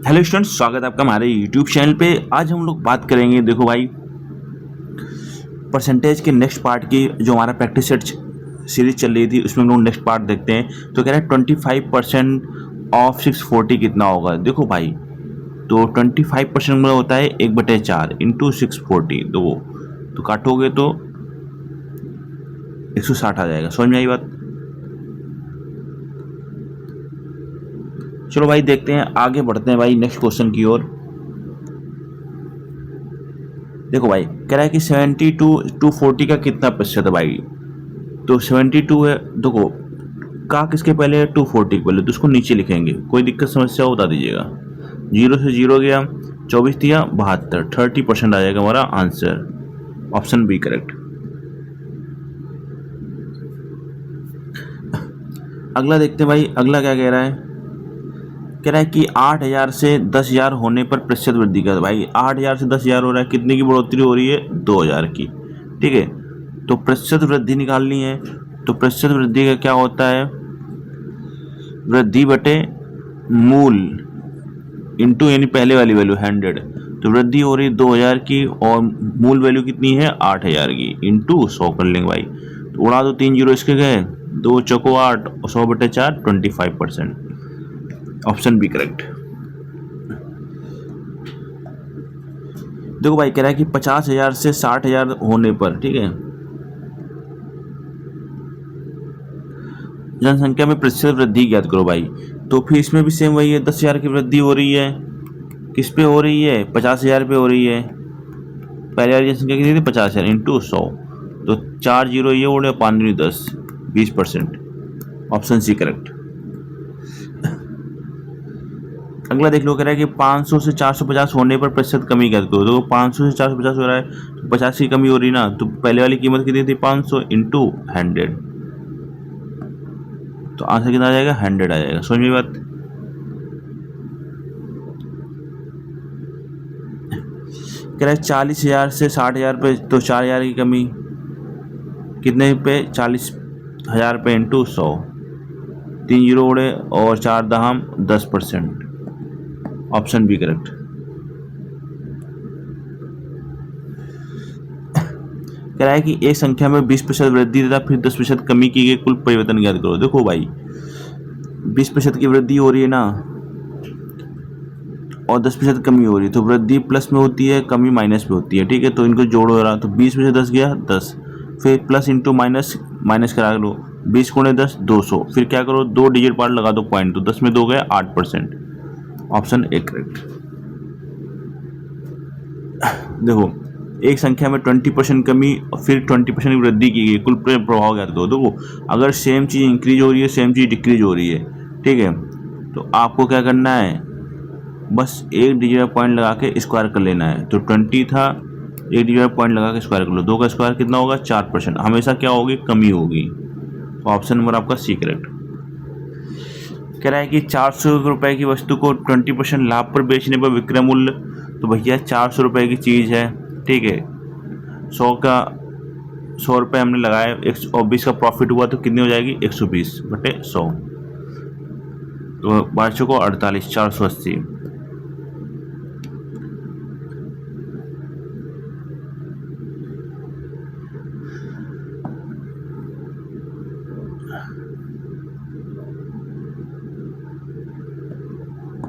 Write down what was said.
Hello students, स्वागत है आपका हमारे यूट्यूब चैनल पे। आज हम लोग बात करेंगे, देखो भाई, परसेंटेज के नेक्स्ट पार्ट की। जो हमारा प्रैक्टिस सेट सीरीज चल रही थी उसमें हम लोग नेक्स्ट पार्ट देखते हैं। तो कह रहा है 25% ऑफ 640 कितना होगा। देखो भाई, तो 25% मतलब होता है 1/4 इंटू 640। तो काटोगे तो 160 आ जाएगा। समझ में आई बात? चलो भाई, देखते हैं, आगे बढ़ते हैं भाई नेक्स्ट क्वेश्चन की ओर। देखो भाई, कह रहा है कि 72 का कितना प्रतिशत है भाई। तो 72 है, देखो का किसके पहले है, 240 के पहले, तो उसको नीचे लिखेंगे। कोई दिक्कत समस्या हो बता दीजिएगा। 0 से 0 गया, 24 दिया, 72, 30% आ जाएगा हमारा आंसर। Option B correct. अगला देखते हैं भाई, अगला क्या कह रहा है। कह रहा है कि 8000 से 10000 होने पर प्रतिशत वृद्धि का। भाई 8000 से 10000 हो रहा है, कितने की बढ़ोतरी हो रही है, 2000 की। ठीक है, तो प्रतिशत वृद्धि निकालनी है। तो प्रतिशत वृद्धि का क्या होता है, वृद्धि बटे मूल इंटू, यानी पहले वाली वैल्यू 100। तो वृद्धि हो रही है 2000 की और मूल वैल्यू कितनी है, 8000 की, इंटू 100 कर लेंगे भाई। तो उड़ा दो, 3 जीरो इसके गए, 2 चौको 8 और 100/4 25%। Option B correct. देखो भाई, कह रहा है कि 50,000 से 60,000 होने पर, ठीक है, जनसंख्या में प्रतिशत वृद्धि ज्ञात करो भाई। तो फिर इसमें भी सेम वही है, 10,000 की वृद्धि हो रही है। किस पे हो रही है, 50,000 पे हो रही है। पहले वाली जनसंख्या कितनी थी, 50,000 इंटू 100। तो 4 जीरो ये उड़े, 5 दूनी 10, 20%। Option C correct. अगला देख लो, कह रहा है कि 500 से 450 होने पर प्रतिशत कमी ज्ञात करो। तो 500 से 450 हो रहा है, तो 50 की कमी हो रही ना। तो पहले वाली कीमत कितनी थी, 500 इंटू 100। तो आंसर कितना आ जाएगा, 100 आ जाएगा। समझ में बात? कह रहा है 40,000 से 60,000 पे, तो 4,000 की कमी कितने पे, 40,000 पे इंटू 100। 3 जीरो उड़े और 4 दहम 10%। Option B correct. कह रहा है कि एक संख्या में 20% वृद्धि तथा फिर 10% कमी की गई कुल परिवर्तन ज्ञात करो। देखो भाई, 20% की वृद्धि हो रही है ना और 10% कमी हो रही है। तो वृद्धि प्लस में होती है, कमी माइनस में होती है। ठीक है, तो इनको जोड़ो रहा, तो 20 में से 10 गया 10, फिर प्लस इंटू माइनस, माइनस करा लो, 20 गुणे 10 200। फिर क्या करो, 2 डिजिट पार्ट लगा दो पॉइंट, तो 10 में 2 गया 8%। Option A correct. देखो, एक संख्या में 20% कमी और फिर 20% वृद्धि की गई, कुल प्रभाव ज्ञात करो। देखो, अगर सेम चीज़ इंक्रीज हो रही है, सेम चीज़ डिक्रीज हो रही है, ठीक है, तो आपको क्या करना है, बस एक डिजिट पॉइंट लगा के स्क्वायर कर लेना है। तो 20 था, एक डिजिट पॉइंट लगा के स्क्वायर कर लो, 2 का स्क्वायर कितना होगा, 4%। हमेशा क्या होगी, कमी होगी। तो ऑप्शन नंबर आपका सी करेक्ट। कह रहा है कि 400 रुपये की वस्तु को 20% लाभ पर बेचने पर विक्रय मूल्य। तो भैया 400 रुपये की चीज़ है, ठीक है, 100 रुपये हमने लगाए, 120 का प्रॉफिट हुआ, तो कितनी हो जाएगी, 120/100। तो 12 को 48, 480।